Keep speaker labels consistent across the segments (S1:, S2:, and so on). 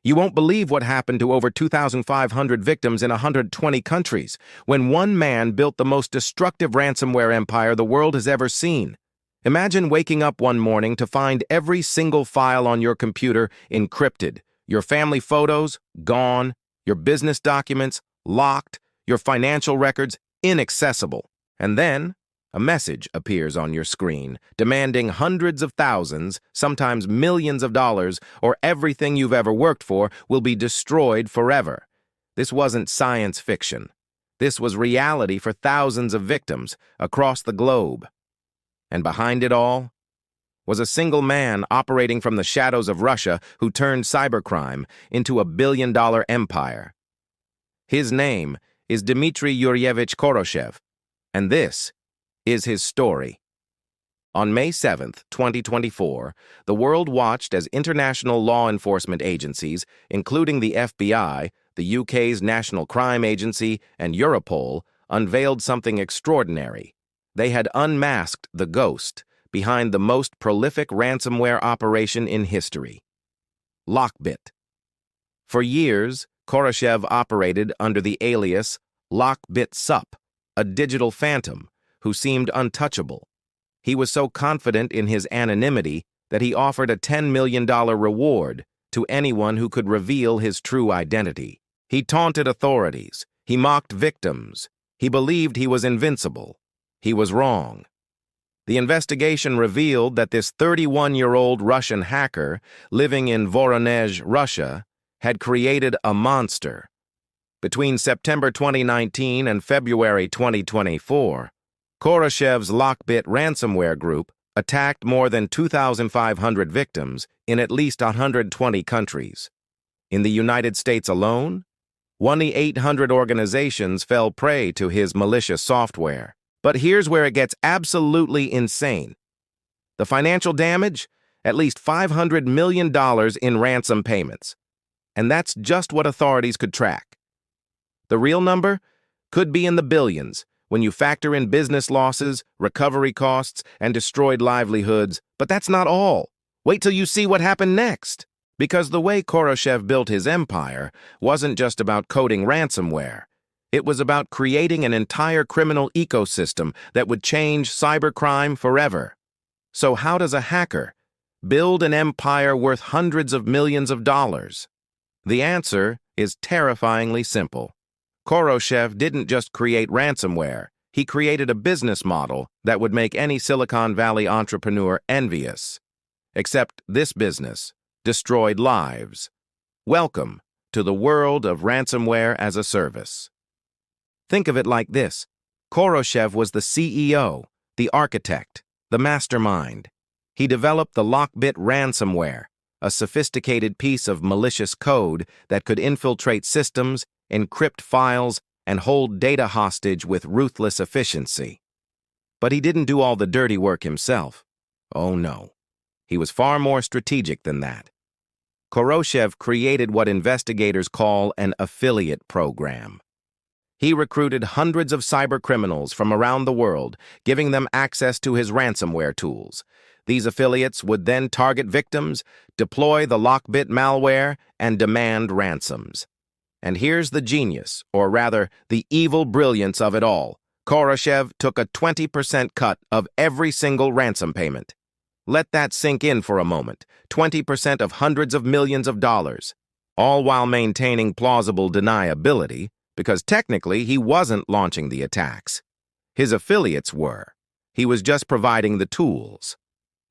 S1: You won't believe what happened to over 2,500 victims in 120 countries when one man built the most destructive ransomware empire the world has ever seen. Imagine waking up one morning to find every single file on your computer encrypted, your family photos gone, your business documents locked, your financial records inaccessible. And then a message appears on your screen demanding hundreds of thousands, sometimes millions of dollars, or everything you've ever worked for will be destroyed forever. This wasn't science fiction. This was reality for thousands of victims across the globe. And behind it all was a single man operating from the shadows of Russia who turned cybercrime into a billion-dollar empire. His name is Dmitry Yuryevich Koroshev, and this is his story. On May 7, 2024, the world watched as international law enforcement agencies, including the FBI, the UK's National Crime Agency, and Europol, unveiled something extraordinary. They had unmasked the ghost behind the most prolific ransomware operation in history: LockBit. For years, Koroshev operated under the alias LockBit Sup, a digital phantom who seemed untouchable. He was so confident in his anonymity that he offered a $10 million reward to anyone who could reveal his true identity. He taunted authorities. He mocked victims. He believed he was invincible. He was wrong. The investigation revealed that this 31-year-old Russian hacker living in Voronezh, Russia, had created a monster. Between September 2019 and February 2024, Koroshev's LockBit ransomware group attacked more than 2,500 victims in at least 120 countries. In the United States alone, 1,800 organizations fell prey to his malicious software. But here's where it gets absolutely insane. The financial damage? At least $500 million in ransom payments. And that's just what authorities could track. The real number could be in the billions when you factor in business losses, recovery costs, and destroyed livelihoods. But that's not all. Wait till you see what happened next. Because the way Koroshev built his empire wasn't just about coding ransomware. It was about creating an entire criminal ecosystem that would change cybercrime forever. So how does a hacker build an empire worth hundreds of millions of dollars? The answer is terrifyingly simple. Koroshev didn't just create ransomware. He created a business model that would make any Silicon Valley entrepreneur envious. Except this business destroyed lives. Welcome to the world of ransomware as a service. Think of it like this. Koroshev was the CEO, the architect, the mastermind. He developed the LockBit ransomware, a sophisticated piece of malicious code that could infiltrate systems, encrypt files, and hold data hostage with ruthless efficiency. But he didn't do all the dirty work himself. Oh no. He was far more strategic than that. Koroshev created what investigators call an affiliate program. He recruited hundreds of cybercriminals from around the world, giving them access to his ransomware tools. These affiliates would then target victims, deploy the LockBit malware, and demand ransoms. And here's the genius, or rather, the evil brilliance of it all. Koroshev took a 20% cut of every single ransom payment. Let that sink in for a moment. 20% of hundreds of millions of dollars, all while maintaining plausible deniability, because technically he wasn't launching the attacks. His affiliates were. He was just providing the tools.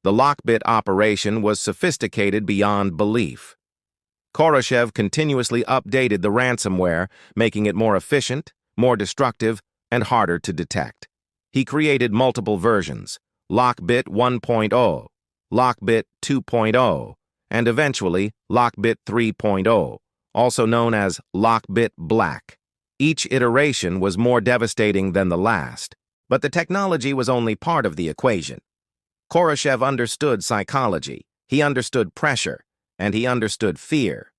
S1: The LockBit operation was sophisticated beyond belief. Koroshev continuously updated the ransomware, making it more efficient, more destructive, and harder to detect. He created multiple versions: LockBit 1.0, LockBit 2.0, and eventually LockBit 3.0, also known as LockBit Black. Each iteration was more devastating than the last, but the technology was only part of the equation. Koroshev understood psychology, he understood pressure, and he understood fear.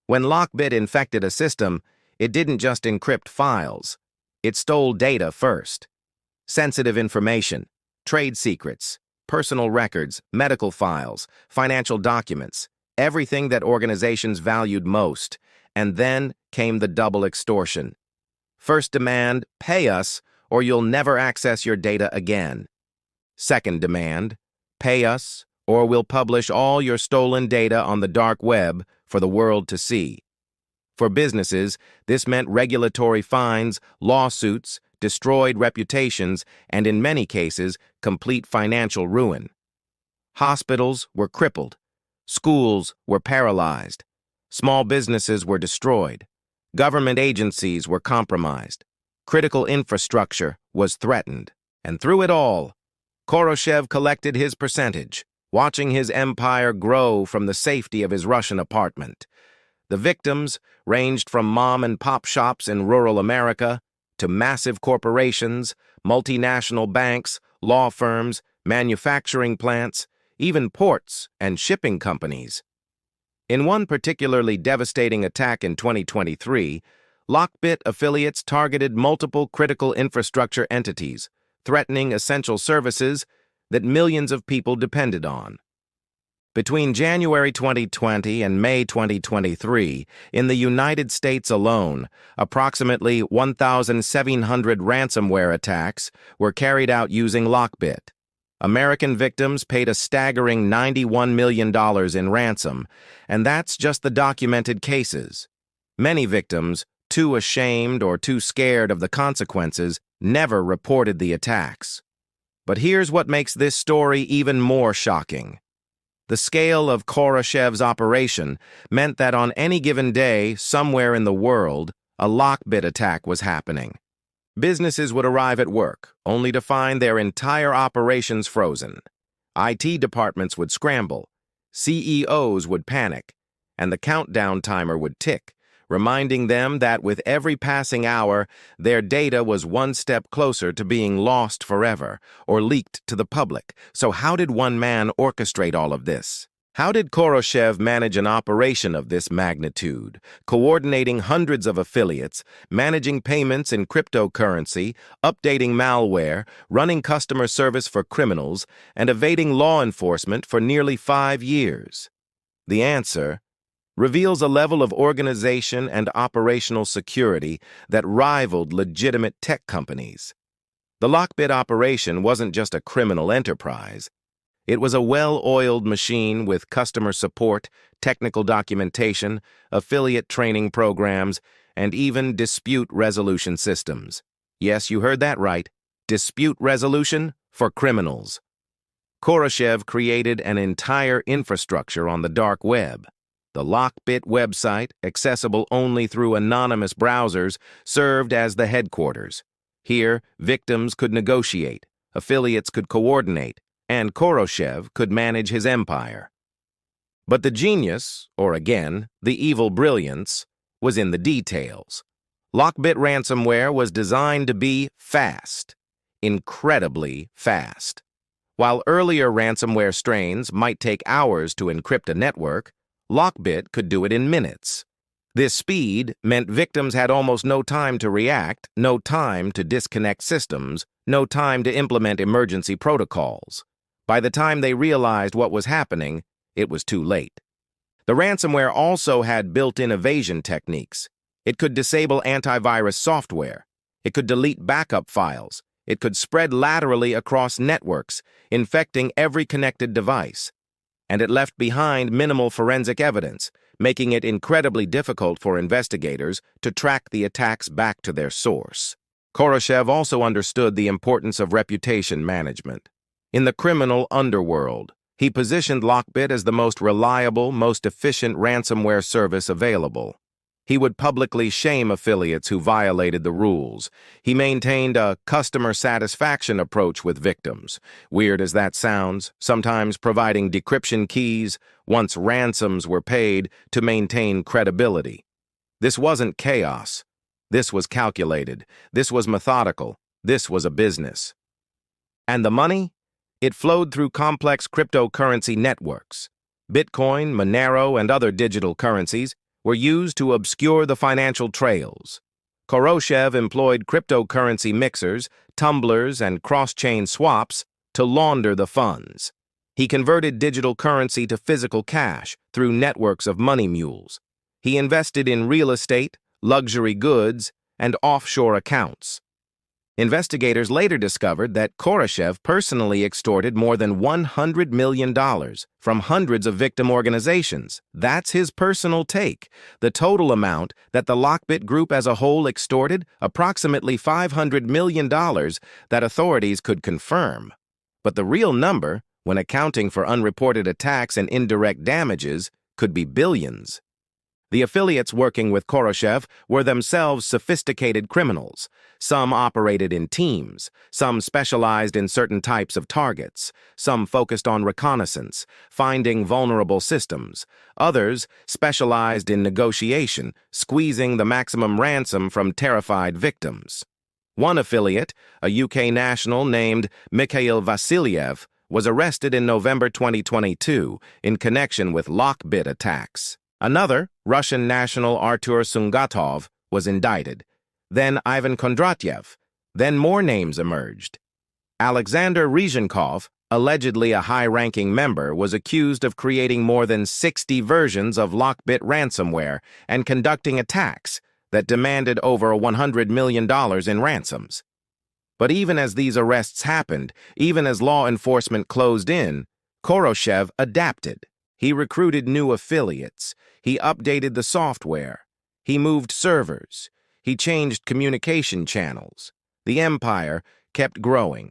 S1: When LockBit infected a system, it didn't just encrypt files. It stole data first. Sensitive information, trade secrets, personal records, medical files, financial documents, everything that organizations valued most. And then came the double extortion. First demand, pay us, or you'll never access your data again. Second demand, pay us, or we'll publish all your stolen data on the dark web for the world to see. For businesses, this meant regulatory fines, lawsuits, destroyed reputations, and in many cases, complete financial ruin. Hospitals were crippled. Schools were paralyzed. Small businesses were destroyed. Government agencies were compromised. Critical infrastructure was threatened. And through it all, Khoroshev collected his percentage, watching his empire grow from the safety of his Russian apartment. The victims ranged from mom-and-pop shops in rural America to massive corporations, multinational banks, law firms, manufacturing plants, even ports and shipping companies. In one particularly devastating attack in 2023, LockBit affiliates targeted multiple critical infrastructure entities, threatening essential services that millions of people depended on. Between January 2020 and May 2023, in the United States alone, approximately 1,700 ransomware attacks were carried out using LockBit. American victims paid a staggering $91 million in ransom, and that's just the documented cases. Many victims, too ashamed or too scared of the consequences, never reported the attacks. But here's what makes this story even more shocking. The scale of Khoroshev's operation meant that on any given day, somewhere in the world, a LockBit attack was happening. Businesses would arrive at work, only to find their entire operations frozen. IT departments would scramble, CEOs would panic, and the countdown timer would tick, reminding them that with every passing hour, their data was one step closer to being lost forever or leaked to the public. So how did one man orchestrate all of this? How did Khoroshev manage an operation of this magnitude, coordinating hundreds of affiliates, managing payments in cryptocurrency, updating malware, running customer service for criminals, and evading law enforcement for nearly 5 years? The answer reveals a level of organization and operational security that rivaled legitimate tech companies. The LockBit operation wasn't just a criminal enterprise. It was a well-oiled machine with customer support, technical documentation, affiliate training programs, and even dispute resolution systems. Yes, you heard that right. Dispute resolution for criminals. Khoroshev created an entire infrastructure on the dark web. The LockBit website, accessible only through anonymous browsers, served as the headquarters. Here, victims could negotiate, affiliates could coordinate, and Khoroshev could manage his empire. But the genius, or again, the evil brilliance, was in the details. LockBit ransomware was designed to be fast, incredibly fast. While earlier ransomware strains might take hours to encrypt a network, LockBit could do it in minutes. This speed meant victims had almost no time to react, no time to disconnect systems, no time to implement emergency protocols. By the time they realized what was happening, it was too late. The ransomware also had built-in evasion techniques. It could disable antivirus software. It could delete backup files. It could spread laterally across networks, infecting every connected device. And it left behind minimal forensic evidence, making it incredibly difficult for investigators to track the attacks back to their source. Khoroshev also understood the importance of reputation management. In the criminal underworld, he positioned LockBit as the most reliable, most efficient ransomware service available. He would publicly shame affiliates who violated the rules. He maintained a customer satisfaction approach with victims. Weird as that sounds, sometimes providing decryption keys once ransoms were paid to maintain credibility. This wasn't chaos. This was calculated. This was methodical. This was a business. And the money? It flowed through complex cryptocurrency networks. Bitcoin, Monero, and other digital currencies were used to obscure the financial trails. Khoroshev employed cryptocurrency mixers, tumblers, and cross-chain swaps to launder the funds. He converted digital currency to physical cash through networks of money mules. He invested in real estate, luxury goods, and offshore accounts. Investigators later discovered that Koroshev personally extorted more than $100 million from hundreds of victim organizations. That's his personal take. The total amount that the LockBit group as a whole extorted, approximately $500 million, that authorities could confirm. But the real number, when accounting for unreported attacks and indirect damages, could be billions. The affiliates working with Koroshev were themselves sophisticated criminals. Some operated in teams, some specialized in certain types of targets, some focused on reconnaissance, finding vulnerable systems. Others specialized in negotiation, squeezing the maximum ransom from terrified victims. One affiliate, a UK national named Mikhail Vasilyev, was arrested in November 2022 in connection with LockBit attacks. Another, Russian national Artur Sungatov, was indicted. Then Ivan Kondratyev. Then more names emerged. Alexander Rezhenkov, allegedly a high-ranking member, was accused of creating more than 60 versions of LockBit ransomware and conducting attacks that demanded over $100 million in ransoms. But even as these arrests happened, even as law enforcement closed in, Koroshev adapted. He recruited new affiliates. He updated the software. He moved servers. He changed communication channels. The empire kept growing.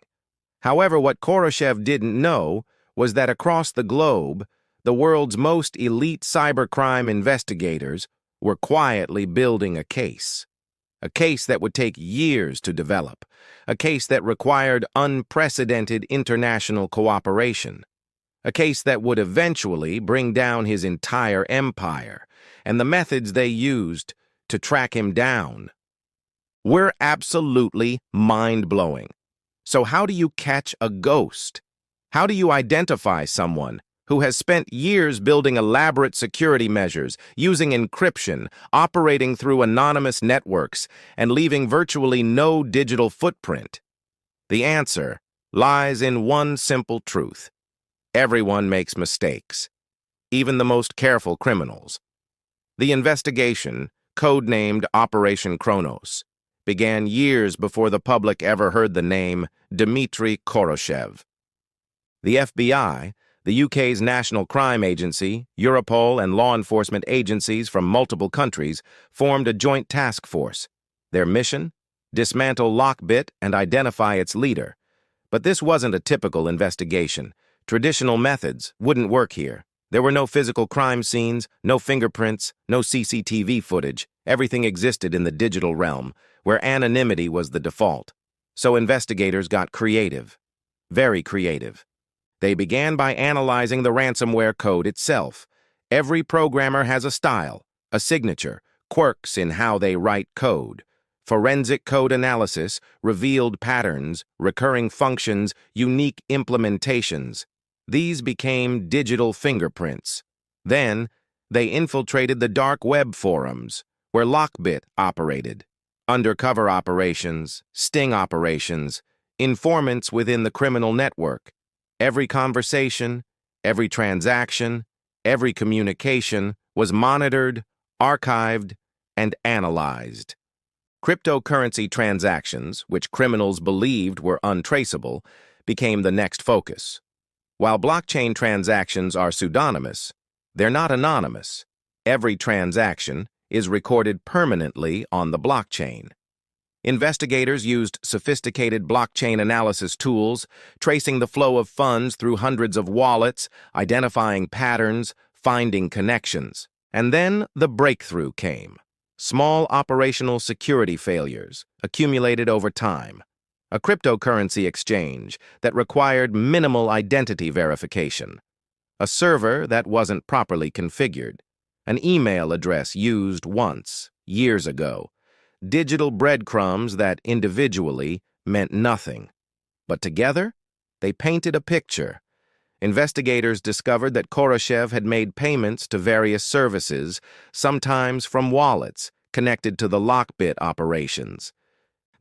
S1: However, what Koroshev didn't know was that across the globe, the world's most elite cybercrime investigators were quietly building a case that would take years to develop, a case that required unprecedented international cooperation. A case that would eventually bring down his entire empire and the methods they used to track him down were absolutely mind-blowing. So how do you catch a ghost? How do you identify someone who has spent years building elaborate security measures, using encryption, operating through anonymous networks, and leaving virtually no digital footprint? The answer lies in one simple truth. Everyone makes mistakes, even the most careful criminals. The investigation, codenamed Operation Kronos, began years before the public ever heard the name Dmitry Koroshev. The FBI, the UK's National Crime Agency, Europol, and law enforcement agencies from multiple countries formed a joint task force. Their mission? Dismantle LockBit and identify its leader. But this wasn't a typical investigation. Traditional methods wouldn't work here. There were no physical crime scenes, no fingerprints, no CCTV footage. Everything existed in the digital realm, where anonymity was the default. So investigators got creative. Very creative. They began by analyzing the ransomware code itself. Every programmer has a style, a signature, quirks in how they write code. Forensic code analysis revealed patterns, recurring functions, unique implementations. These became digital fingerprints. Then, they infiltrated the dark web forums, where LockBit operated. Undercover operations, sting operations, informants within the criminal network. Every conversation, every transaction, every communication was monitored, archived, and analyzed. Cryptocurrency transactions, which criminals believed were untraceable, became the next focus. While blockchain transactions are pseudonymous, they're not anonymous. Every transaction is recorded permanently on the blockchain. Investigators used sophisticated blockchain analysis tools, tracing the flow of funds through hundreds of wallets, identifying patterns, finding connections. And then the breakthrough came. Small operational security failures accumulated over time. A cryptocurrency exchange that required minimal identity verification. A server that wasn't properly configured. An email address used once, years ago. Digital breadcrumbs that individually meant nothing. But together, they painted a picture. Investigators discovered that Koroshev had made payments to various services, sometimes from wallets connected to the LockBit operations.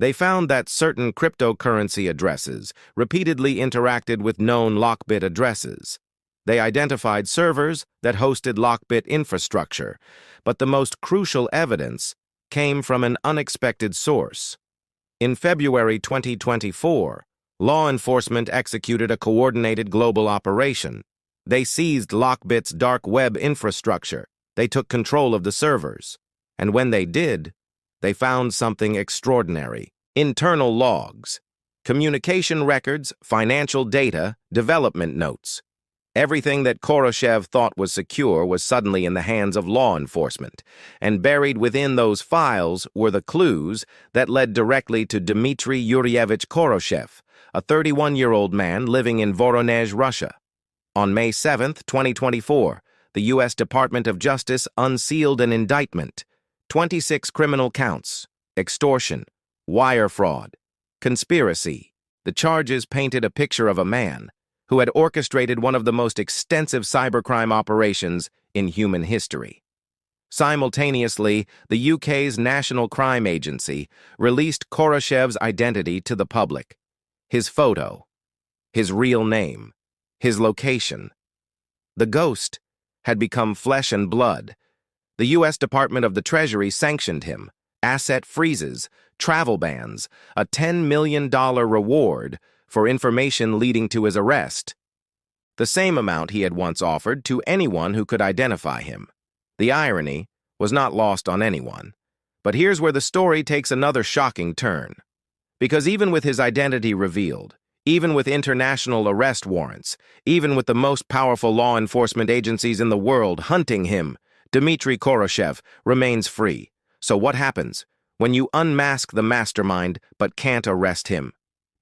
S1: They found that certain cryptocurrency addresses repeatedly interacted with known LockBit addresses. They identified servers that hosted LockBit infrastructure, but the most crucial evidence came from an unexpected source. In February 2024, law enforcement executed a coordinated global operation. They seized LockBit's dark web infrastructure. They took control of the servers. And when they did, they found something extraordinary. Internal logs, communication records, financial data, development notes. Everything that Khoroshev thought was secure was suddenly in the hands of law enforcement, and buried within those files were the clues that led directly to Dmitry Yuryevich Khoroshev, a 31-year-old man living in Voronezh, Russia. On May 7, 2024, the U.S. Department of Justice unsealed an indictment, 26 criminal counts, extortion, wire fraud, conspiracy. The charges painted a picture of a man who had orchestrated one of the most extensive cybercrime operations in human history. Simultaneously, the UK's National Crime Agency released Khoroshev's identity to the public. His photo, his real name, his location. The ghost had become flesh and blood. The U.S. Department of the Treasury sanctioned him, asset freezes, travel bans, a $10 million reward for information leading to his arrest, the same amount he had once offered to anyone who could identify him. The irony was not lost on anyone. But here's where the story takes another shocking turn. Because even with his identity revealed, even with international arrest warrants, even with the most powerful law enforcement agencies in the world hunting him, Dmitry Khoroshev remains free. So what happens when you unmask the mastermind but can't arrest him?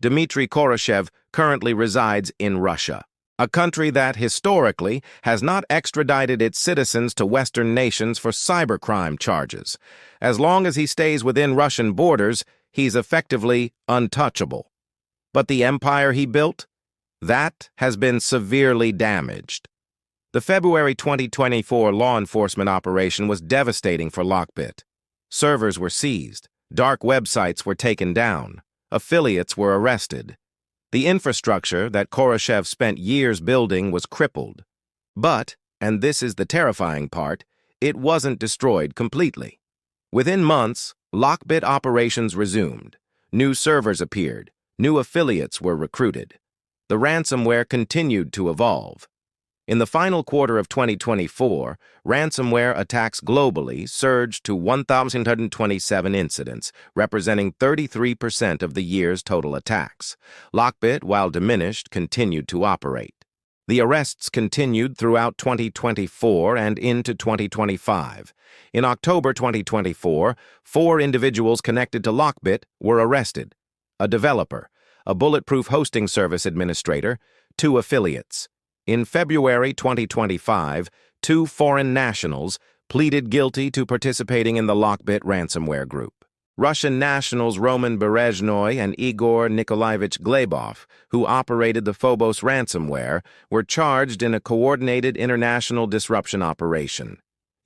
S1: Dmitry Khoroshev currently resides in Russia, a country that, historically, has not extradited its citizens to Western nations for cybercrime charges. As long as he stays within Russian borders, he's effectively untouchable. But the empire he built? That has been severely damaged. The February 2024 law enforcement operation was devastating for LockBit. Servers were seized, dark websites were taken down, affiliates were arrested. The infrastructure that Khoroshev spent years building was crippled. But, and this is the terrifying part, it wasn't destroyed completely. Within months, LockBit operations resumed. New servers appeared. New affiliates were recruited. The ransomware continued to evolve. In the final quarter of 2024, ransomware attacks globally surged to 1,127 incidents, representing 33% of the year's total attacks. LockBit, while diminished, continued to operate. The arrests continued throughout 2024 and into 2025. In October 2024, 4 individuals connected to LockBit were arrested: a developer, a bulletproof hosting service administrator, 2 affiliates. In February 2025, 2 foreign nationals pleaded guilty to participating in the LockBit ransomware group. Russian nationals Roman Berezhnoy and Igor Nikolaevich Glebov, who operated the Phobos ransomware, were charged in a coordinated international disruption operation.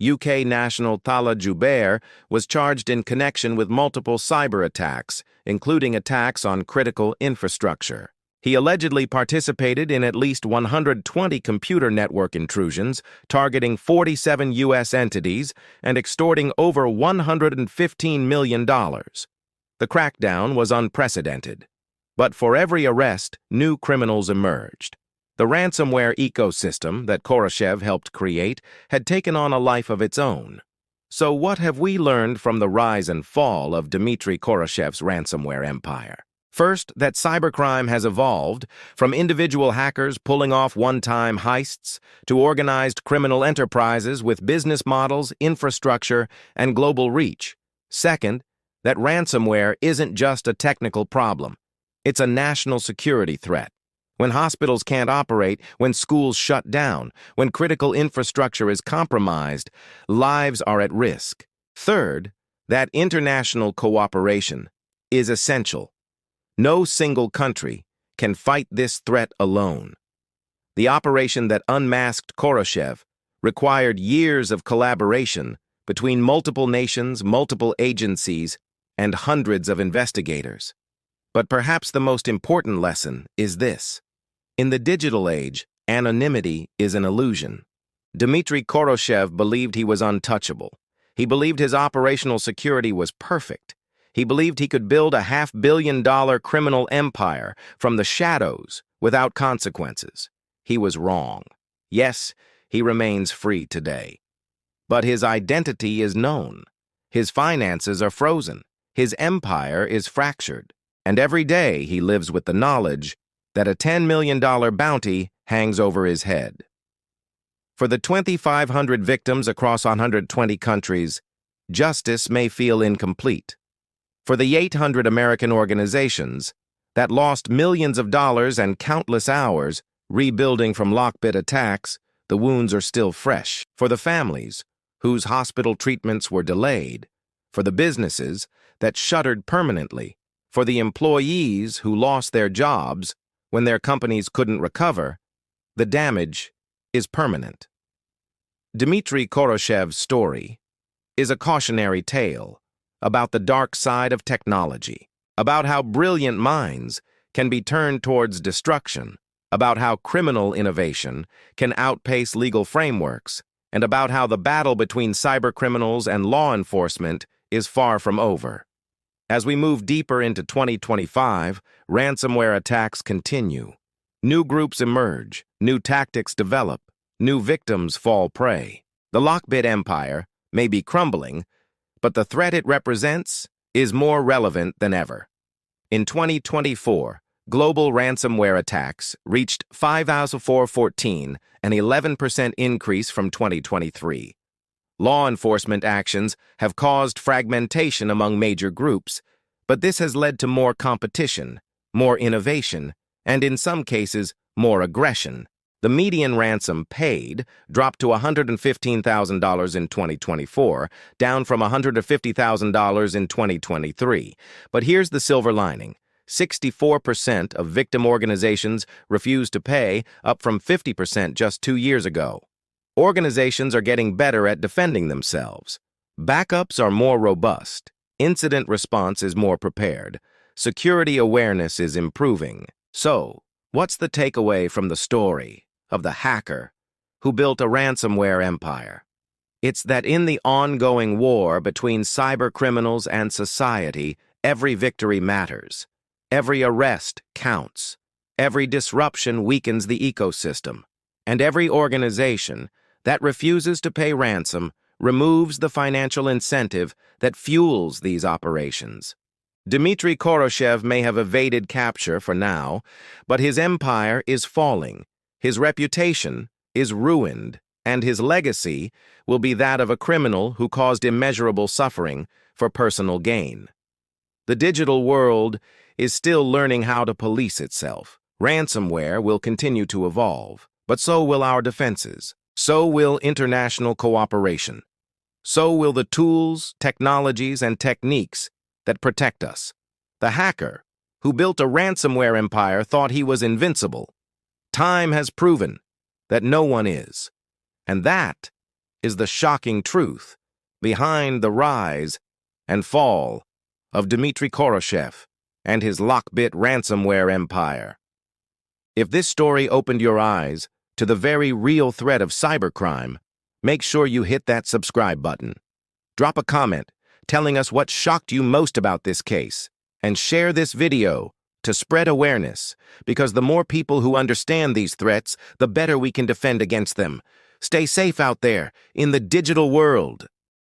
S1: UK national Thala Jubair was charged in connection with multiple cyber attacks, including attacks on critical infrastructure. He allegedly participated in at least 120 computer network intrusions, targeting 47 U.S. entities and extorting over $115 million. The crackdown was unprecedented. But for every arrest, new criminals emerged. The ransomware ecosystem that Khoroshev helped create had taken on a life of its own. So what have we learned from the rise and fall of Dmitry Khoroshev's ransomware empire? First, that cybercrime has evolved from individual hackers pulling off one-time heists to organized criminal enterprises with business models, infrastructure, and global reach. Second, that ransomware isn't just a technical problem. It's a national security threat. When hospitals can't operate, when schools shut down, when critical infrastructure is compromised, lives are at risk. Third, that international cooperation is essential. No single country can fight this threat alone. The operation that unmasked Khoroshev required years of collaboration between multiple nations, multiple agencies, and hundreds of investigators. But perhaps the most important lesson is this. In the digital age, anonymity is an illusion. Dmitry Koroshev believed he was untouchable. He believed his operational security was perfect. He believed he could build a $500 million criminal empire from the shadows without consequences. He was wrong. Yes, he remains free today. But his identity is known. His finances are frozen. His empire is fractured. And every day he lives with the knowledge that a $10 million bounty hangs over his head. For the 2,500 victims across 120 countries, justice may feel incomplete. For the 800 American organizations that lost millions of dollars and countless hours rebuilding from LockBit attacks, the wounds are still fresh. For the families whose hospital treatments were delayed, for the businesses that shuttered permanently, for the employees who lost their jobs when their companies couldn't recover, the damage is permanent. Dmitry Koroshev's story is a cautionary tale about the dark side of technology, about how brilliant minds can be turned towards destruction, about how criminal innovation can outpace legal frameworks, and about how the battle between cybercriminals and law enforcement is far from over. As we move deeper into 2025, ransomware attacks continue. New groups emerge, new tactics develop, new victims fall prey. The LockBit empire may be crumbling, but the threat it represents is more relevant than ever. In 2024, global ransomware attacks reached 5,414, an 11% increase from 2023. Law enforcement actions have caused fragmentation among major groups, but this has led to more competition, more innovation, and in some cases, more aggression. The median ransom paid dropped to $115,000 in 2024, down from $150,000 in 2023. But here's the silver lining. 64% of victim organizations refuse to pay, up from 50% just 2 years ago. Organizations are getting better at defending themselves. Backups are more robust. Incident response is more prepared. Security awareness is improving. So, what's the takeaway from the story of the hacker who built a ransomware empire? It's that in the ongoing war between cybercriminals and society, every victory matters. Every arrest counts. Every disruption weakens the ecosystem. And every organization that refuses to pay ransom removes the financial incentive that fuels these operations. Dmitry Koroshev may have evaded capture for now, but his empire is falling. His reputation is ruined, and his legacy will be that of a criminal who caused immeasurable suffering for personal gain. The digital world is still learning how to police itself. Ransomware will continue to evolve, but so will our defenses. So will international cooperation. So will the tools, technologies, and techniques that protect us. The hacker who built a ransomware empire thought he was invincible. Time has proven that no one is. And that is the shocking truth behind the rise and fall of Dmitry Koroshev and his LockBit ransomware empire. If this story opened your eyes to the very real threat of cybercrime, make sure you hit that subscribe button. Drop a comment telling us what shocked you most about this case, and share this video to spread awareness, because the more people who understand these threats, the better we can defend against them. Stay safe out there in the digital world.